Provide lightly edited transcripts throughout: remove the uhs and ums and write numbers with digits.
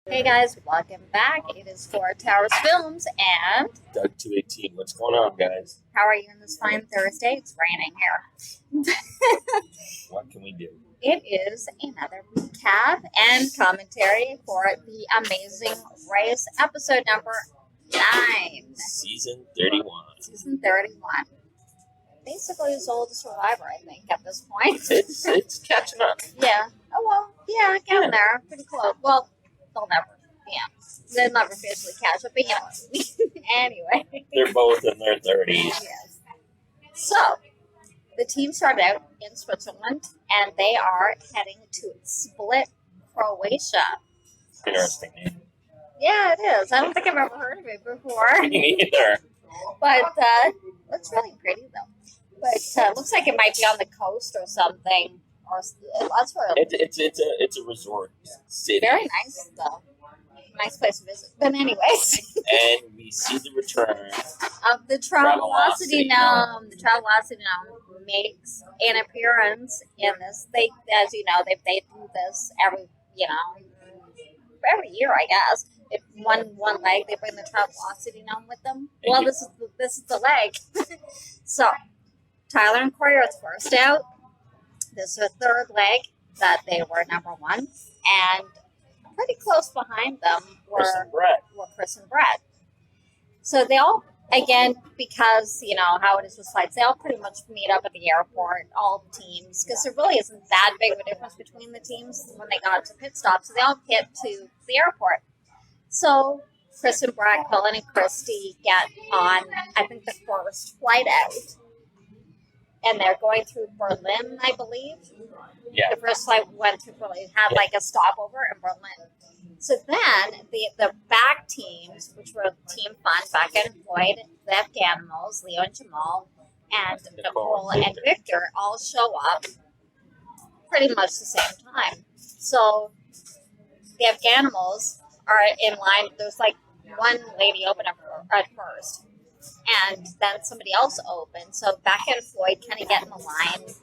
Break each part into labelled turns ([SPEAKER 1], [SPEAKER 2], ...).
[SPEAKER 1] Hey guys, welcome back. It is Four Towers Films, and
[SPEAKER 2] Doug 218. What's going on, guys?
[SPEAKER 1] how are you on this fine Thursday? It's raining here.
[SPEAKER 2] What can we do?
[SPEAKER 1] It is another recap and commentary for the Amazing Race, episode number 9.
[SPEAKER 2] Season 31.
[SPEAKER 1] Season 31. Basically as old as Survivor, I think, at this point.
[SPEAKER 2] It's catching up.
[SPEAKER 1] Yeah. Oh, well, yeah, getting there. Pretty close. Well, they'll never, they'll never officially catch up, but you know what I mean. Anyway.
[SPEAKER 2] They're both in their 30s.
[SPEAKER 1] Yes. So, the team started out in Switzerland, and they are heading to Split, Croatia.
[SPEAKER 2] Interesting name.
[SPEAKER 1] Yeah, it is. I don't think I've ever heard of it before.
[SPEAKER 2] Me neither.
[SPEAKER 1] But, looks really pretty, though. But, looks like it might be on the coast or something. Or that's where
[SPEAKER 2] It's a resort city.
[SPEAKER 1] very nice, though. Nice place to visit. But anyways.
[SPEAKER 2] And we see the return
[SPEAKER 1] Of the Travelocity Gnome. The Travelocity Gnome makes an appearance in this. They, as you know, they do this every year, I guess. If one leg, they bring the Travelocity Gnome with them. Well, this is the leg. So, Tyler and Corey are first out. This is the third leg that they were number one, and pretty close behind them were Chris and Brett. So they all, again, because you know how it is with flights, they all pretty much meet up at the airport, all teams, because there really isn't that big of a difference between the teams when they got to pit stop. So they all get to the airport. So Chris and Brett, Colin and Christy get on, I think, the first flight out. And they're going through Berlin, I believe.
[SPEAKER 2] Yeah.
[SPEAKER 1] The first flight went through Berlin, had like a stopover in Berlin. So then the back teams, which were Team Fun, Becca and Floyd, the Afghanimals, Leo and Jamal, and Nicole and Victor all show up pretty much the same time. So the Afghanimals are in line. There's like one lady open up at first. And then somebody else opened. So Becca and Floyd kind of get in the line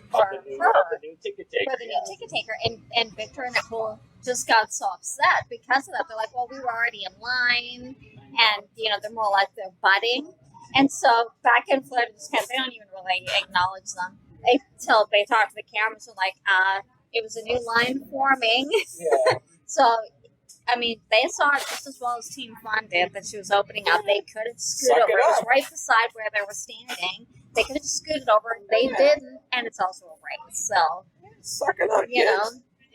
[SPEAKER 1] for her,
[SPEAKER 2] the new ticket taker.
[SPEAKER 1] for the new ticket taker. And Victor and Nicole just got so upset because of that. They're like, well, we were already in line. And, you know, they're more like they're butting. And so Becca and Floyd just kind of, they don't even really acknowledge them. Until they talk to the cameras and like, it was a new line forming.
[SPEAKER 2] Yeah.
[SPEAKER 1] So, I mean, they saw it just as well as Team Fun did that she was opening up. They could have scooted over. It was right beside where they were standing. They could have just scooted over. They didn't, and it's also a race. So,
[SPEAKER 2] Suck it up,
[SPEAKER 1] you know,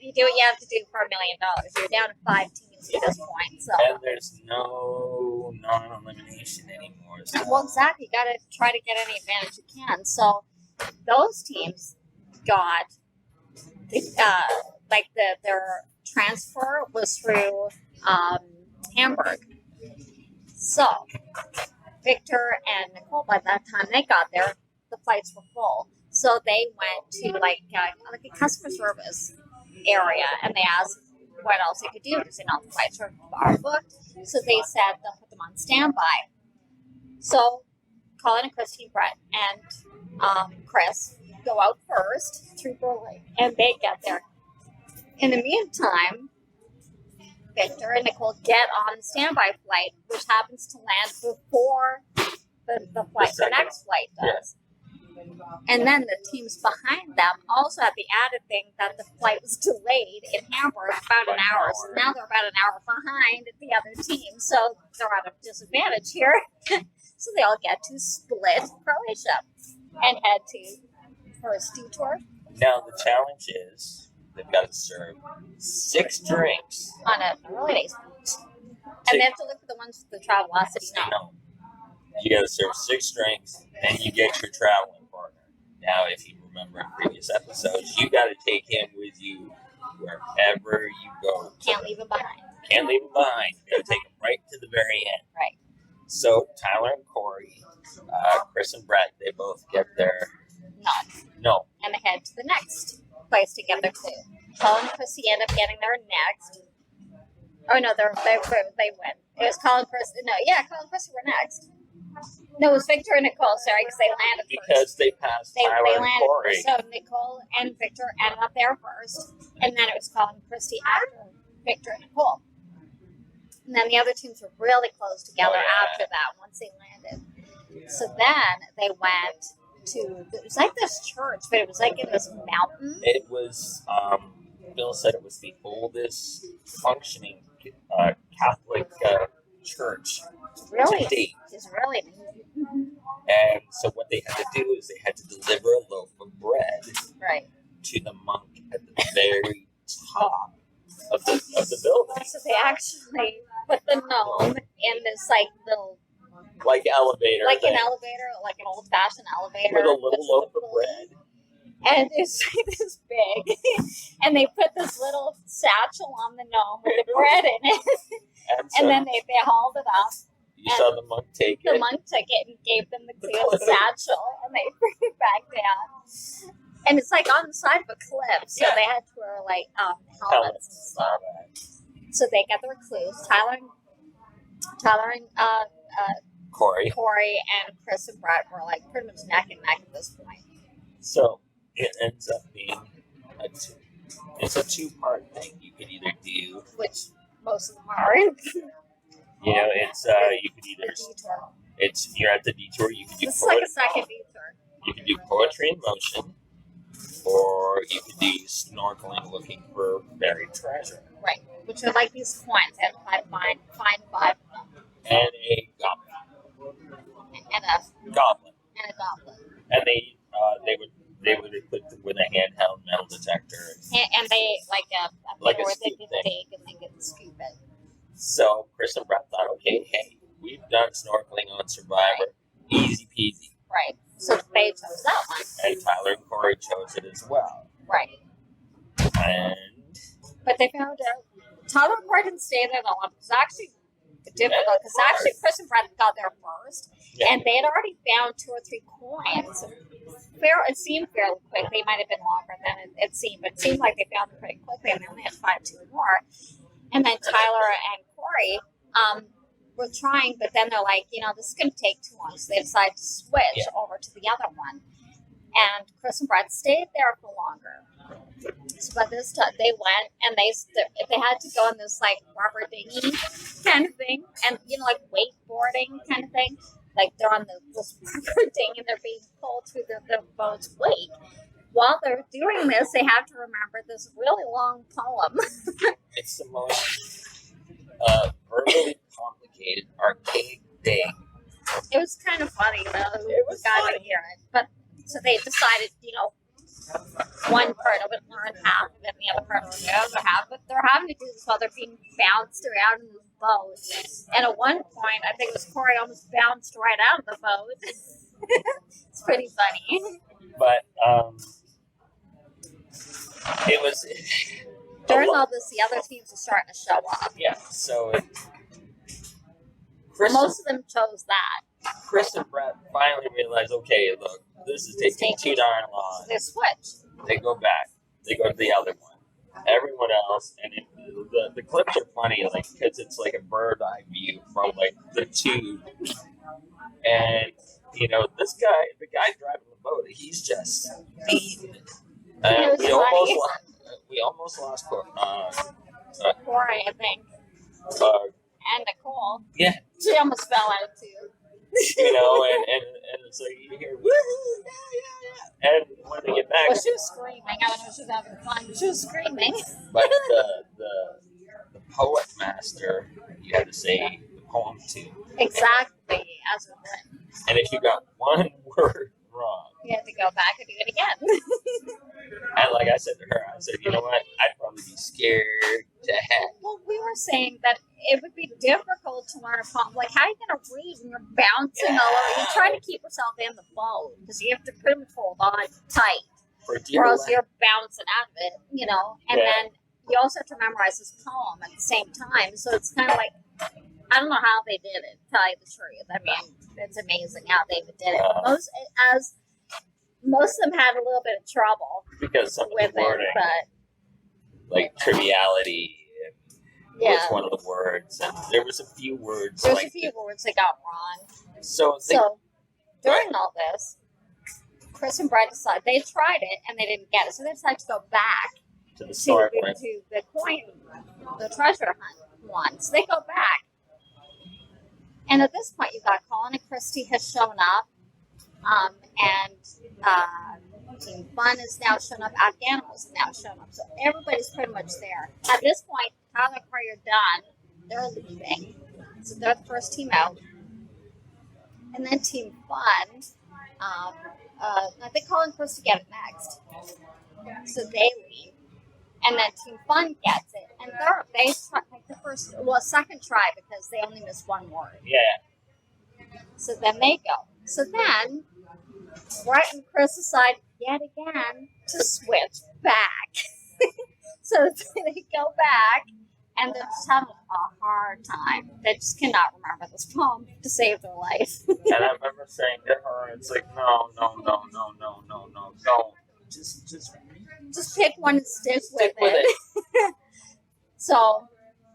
[SPEAKER 1] you do what you have to do for $1 million. You're down to 5 teams at this point. So,
[SPEAKER 2] And there's no non-elimination anymore. So.
[SPEAKER 1] well, exactly. You got to try to get any advantage you can. So, those teams got their transfer was through Hamburg. So Victor and Nicole, by that time they got there, the flights were full. So they went to like a customer service area, and they asked what else they could do because they know the flights are booked. So they said they'll put them on standby. So Colin and Christy, Brett, and Chris go out first through Berlin, and they get there. In the meantime, Victor and Nicole get on the standby flight, which happens to land before the next flight does. Yeah. And then the teams behind them also have the added thing that the flight was delayed in Hamburg about an hour. So now they're about an hour behind the other team. So they're at a disadvantage here. So they all get to Split, Croatia, and head to first detour.
[SPEAKER 2] Now the challenge is they've got to serve 6 drinks
[SPEAKER 1] On a really nice beach. And they have to look for the ones with the Travelocity Gnome.
[SPEAKER 2] No. You got to serve 6 drinks, then you get your traveling partner. Now, if you remember in previous episodes, you got to take him with you wherever you go.
[SPEAKER 1] Can't leave him behind.
[SPEAKER 2] Can't leave him behind. You got to take him right to the very end.
[SPEAKER 1] Right.
[SPEAKER 2] So Tyler and Corey, Chris and Brett, they both get their no.
[SPEAKER 1] And they head to the next place to get their clue. Colin and Chrissy end up getting there next. Oh no, they win. It was Colin and Chrissy. No, yeah, Colin and Chrissy were next. No, it was Victor and Nicole, sorry, because they landed first.
[SPEAKER 2] Because they passed Tyler
[SPEAKER 1] they
[SPEAKER 2] and
[SPEAKER 1] landed
[SPEAKER 2] Corey.
[SPEAKER 1] first. So Nicole and Victor ended up there first. And then it was Colin and Christy after Victor and Nicole. And then the other teams were really close together
[SPEAKER 2] Oh, yeah.
[SPEAKER 1] after that once they landed. So then they went to, it was like this church, but it was like in this mountain.
[SPEAKER 2] It was, Bill said it was the oldest functioning Catholic church
[SPEAKER 1] Really?
[SPEAKER 2] to date.
[SPEAKER 1] It's really,
[SPEAKER 2] And so what they had to do is they had to deliver a loaf of bread
[SPEAKER 1] right.
[SPEAKER 2] to the monk at the very top of the building.
[SPEAKER 1] So they actually put the gnome in this like little,
[SPEAKER 2] Like elevator.
[SPEAKER 1] like an
[SPEAKER 2] thing,
[SPEAKER 1] elevator, like an old fashioned elevator.
[SPEAKER 2] with a little loaf of bread.
[SPEAKER 1] And it's like this big. And they put this little satchel on the gnome with the bread in it.
[SPEAKER 2] And so
[SPEAKER 1] And then they hauled it up.
[SPEAKER 2] you saw the monk take
[SPEAKER 1] The
[SPEAKER 2] it.
[SPEAKER 1] monk took it and gave them the clear satchel. And they threw it back down. And it's like on the side of a cliff. So
[SPEAKER 2] Yeah.
[SPEAKER 1] they had to wear like helmets and stuff. So they got their clues. Tyler and
[SPEAKER 2] Corey.
[SPEAKER 1] Corey and Chris and Brett were like pretty much neck and neck at this point.
[SPEAKER 2] So it ends up being it's a two-part thing. You could either do,
[SPEAKER 1] Which most of them are.
[SPEAKER 2] it's you could either
[SPEAKER 1] Detour.
[SPEAKER 2] you're at the detour. You could do
[SPEAKER 1] This is like
[SPEAKER 2] poetry.
[SPEAKER 1] a second detour.
[SPEAKER 2] You could do poetry in motion, or you could do snorkeling, looking for buried treasure,
[SPEAKER 1] Right. Which are like these coins. And I find 5 of them.
[SPEAKER 2] and a goblin.
[SPEAKER 1] And a
[SPEAKER 2] Goblin,
[SPEAKER 1] goblet.
[SPEAKER 2] and they would equip them with a handheld metal detector.
[SPEAKER 1] And they like a
[SPEAKER 2] Like
[SPEAKER 1] thing
[SPEAKER 2] a
[SPEAKER 1] where they
[SPEAKER 2] scoop
[SPEAKER 1] can
[SPEAKER 2] thing.
[SPEAKER 1] dig and they can scoop it.
[SPEAKER 2] So Chris and Brett thought, okay, hey, we've done snorkeling on Survivor, easy peasy.
[SPEAKER 1] Right. So they chose that one.
[SPEAKER 2] And Tyler and Corey chose it as well.
[SPEAKER 1] Right.
[SPEAKER 2] And
[SPEAKER 1] But they found out Tyler and Corey didn't stay there that long. It was actually difficult because actually Chris and Brett got there first.
[SPEAKER 2] Yeah.
[SPEAKER 1] And they had already found 2 or 3 coins. It seemed fairly quick. They might have been longer than it seemed, but it seemed like they found them pretty quickly, and they only had 2 more. And then Tyler and Corey were trying, but then they're like, this is going to take too long. So they decided to switch over to the other one. And Chris and Brett stayed there for longer. So by this time, they went and they had to go on this like rubber dinghy kind of thing, and like wakeboarding kind of thing. Like they're on this rubber dinghy and they're being pulled through the boat's wake. While they're doing this, they have to remember this really long poem.
[SPEAKER 2] it's the most verbally complicated, archaic thing.
[SPEAKER 1] It was kind of funny though.
[SPEAKER 2] It was
[SPEAKER 1] got
[SPEAKER 2] funny.
[SPEAKER 1] to hear it, but so they decided, one part of it learn half, and then the other part learn the other half. But they're having to do this while they're being bounced around in this boat. And at one point, I think it was Corey almost bounced right out of the boat. It's pretty funny.
[SPEAKER 2] But it was
[SPEAKER 1] During all this, the other teams are starting to show up.
[SPEAKER 2] Yeah. So Chris,
[SPEAKER 1] Most of them chose that.
[SPEAKER 2] Chris and Brett finally realized, okay, look, this is taking too darn long.
[SPEAKER 1] They switched.
[SPEAKER 2] They go back. They go to the other one. Everyone else, and the clips are funny, like because it's like a bird eye view from like the tube, and this guy, the guy driving the boat, he's just beating it.
[SPEAKER 1] It was funny.
[SPEAKER 2] We almost lost
[SPEAKER 1] Corey, I think, and Nicole.
[SPEAKER 2] yeah,
[SPEAKER 1] She almost fell out too.
[SPEAKER 2] and it's like you hear woohoo, yeah. And when they get back,
[SPEAKER 1] Well, she was screaming. I don't know if she was having fun, but she was screaming.
[SPEAKER 2] but the poet master, you had to say the poem to.
[SPEAKER 1] Exactly, as with written.
[SPEAKER 2] And if you got one word wrong,
[SPEAKER 1] You had to go back and do it again.
[SPEAKER 2] and like I said to her, I said, you know what? I'd probably be scared to heck.
[SPEAKER 1] Well, we were saying that it would be difficult to learn a poem. Like, how are you going to read when you're bouncing all over? You're trying to keep yourself in the boat because you have to pretty much hold on tight,
[SPEAKER 2] For dear
[SPEAKER 1] or else
[SPEAKER 2] life.
[SPEAKER 1] you're bouncing out of it, And
[SPEAKER 2] Yeah.
[SPEAKER 1] then you also have to memorize this poem at the same time. So it's kind of like, I don't know how they did it, to tell you the truth. I mean, it's amazing how they did it. Most of them had a little bit of trouble
[SPEAKER 2] Because some of
[SPEAKER 1] with
[SPEAKER 2] the wording,
[SPEAKER 1] it, but
[SPEAKER 2] like triviality, was
[SPEAKER 1] yeah.
[SPEAKER 2] one of the words, and there was a few words
[SPEAKER 1] There's
[SPEAKER 2] like
[SPEAKER 1] a few words they got wrong.
[SPEAKER 2] So
[SPEAKER 1] During all this, Chris and Brett decided they tried it and they didn't get it, so they decided to go back
[SPEAKER 2] to the
[SPEAKER 1] to
[SPEAKER 2] snorkeling.
[SPEAKER 1] the coin, the treasure hunt. one. So they go back. And at this point, you got Colin and Christy has shown up. Team Fun is now shown up. Afghanimals is now shown up. So everybody's pretty much there. At this point, Tyler and Corey are done. They're leaving. So they're the first team out. And then Team Fun, I think Colin and Christy get it next. So they leave. And then Team Fun gets it. And they try, like second try because they only missed one word.
[SPEAKER 2] Yeah.
[SPEAKER 1] So then they go. So then, Brett and Chris decide yet again to switch back. So they go back, and they're just having a hard time. They just cannot remember this poem to save their life.
[SPEAKER 2] And I remember saying to her, it's like, no, don't.
[SPEAKER 1] Just pick one and stick with it. So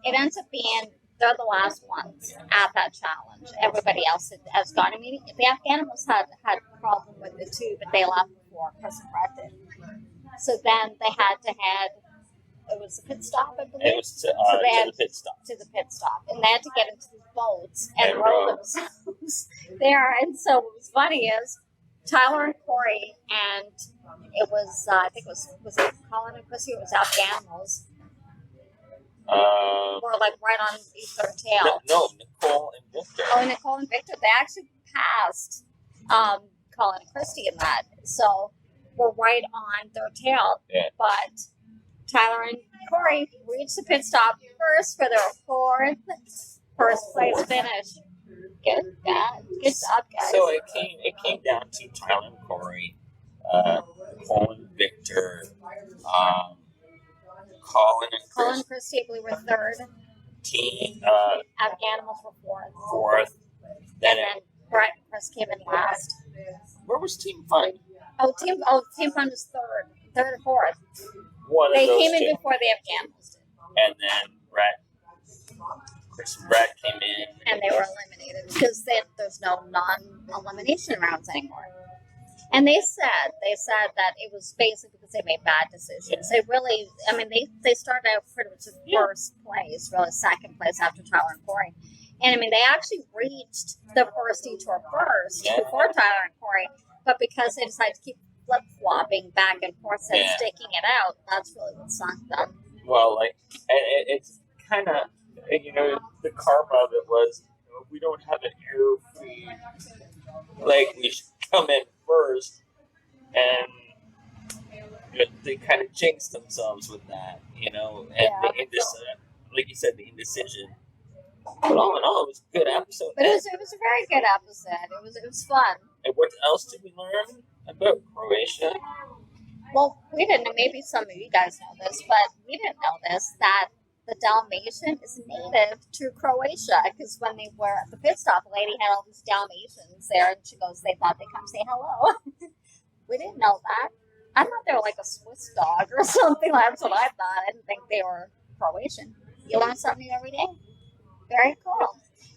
[SPEAKER 1] it ends up being they're the last ones at that challenge. Everybody else has gone. I mean, the Afghanimals had a problem with it too, but they left before Chris and Brett did. So then they had to head. It was a pit stop, I believe.
[SPEAKER 2] It was to the pit stop.
[SPEAKER 1] To the pit stop, and they had to get into these boats and row themselves there. And so what was funny is Tyler and Corey, and it was I think was it Colin and Chrissy? It was Afghanimals. Or like right on their tail.
[SPEAKER 2] No, Nicole and Victor.
[SPEAKER 1] Oh, Nicole and Victor. They actually passed Colin and Christy in that. So we're right on their tail.
[SPEAKER 2] Yeah.
[SPEAKER 1] But Tyler and Corey reached the pit stop first for their first place finish. Good job, guys.
[SPEAKER 2] So it came down to Tyler and Corey, Nicole and Victor, Colin and
[SPEAKER 1] Christy, I believe, were third. Afghanimals were fourth.
[SPEAKER 2] Then
[SPEAKER 1] Brett and Chris came in last.
[SPEAKER 2] Where was Team Fun?
[SPEAKER 1] Team Fun was third or fourth.
[SPEAKER 2] They
[SPEAKER 1] came in before the Afghanimals did.
[SPEAKER 2] And then Chris and Brett came in.
[SPEAKER 1] And they were eliminated because there's no non-elimination rounds anymore. And they said that it was basically because they made bad decisions. They really, I mean, they started out pretty much in first place, really second place after Tyler and Corey. And I mean, they actually reached the first detour first before Tyler and Corey, but because they decided to keep flip-flopping back and forth and sticking it out, that's really what sunk them.
[SPEAKER 2] Well, it's kind of, the karma of it was, if we don't have an air feed, we should come in first, and they kind of jinxed themselves with that, and like you said, the indecision. But all in all, it was a good episode.
[SPEAKER 1] But it was a very good episode. It was fun.
[SPEAKER 2] And what else did we learn about Croatia?
[SPEAKER 1] Well, we didn't know. Maybe some of you guys know this, but we didn't know this, that the Dalmatian is native to Croatia, because when they were at the pit stop, the lady had all these Dalmatians there, and she goes, they thought they'd come say hello. We didn't know that. I thought they were like a Swiss dog or something. That's what I thought. I didn't think they were Croatian. You learn something new every day. Very cool.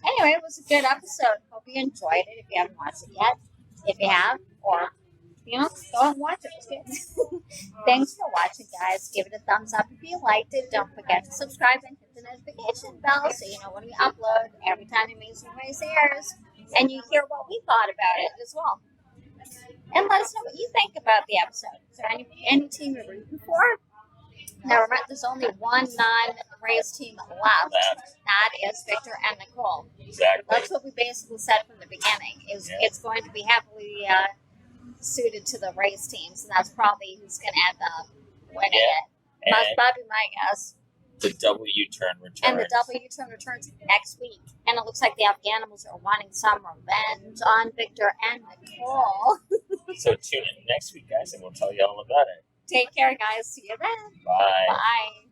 [SPEAKER 1] Anyway, it was a good episode. Hope you enjoyed it. If you haven't watched it yet, if you have, or go and watch it. It's good. Thanks for watching, guys. Give it a thumbs up if you liked it. Don't forget to subscribe and hit the notification bell so you know when we upload every time Amazing Race airs. And you hear what we thought about it as well. And let us know what you think about the episode. Is there any team you're rooting for? Now remember, there's only one non-race team left. That is Victor and Nicole.
[SPEAKER 2] Exactly.
[SPEAKER 1] That's what we basically said from the beginning. It's going to be heavily suited to the race teams, and that's probably who's going to end up winning it. That's probably my guess.
[SPEAKER 2] The W-turn returns.
[SPEAKER 1] And the W-turn returns next week. And it looks like the Afghanimals are wanting some revenge on Victor and Nicole.
[SPEAKER 2] So tune in next week, guys, and we'll tell you all about it.
[SPEAKER 1] Take care, guys. See you then.
[SPEAKER 2] Bye.
[SPEAKER 1] Bye.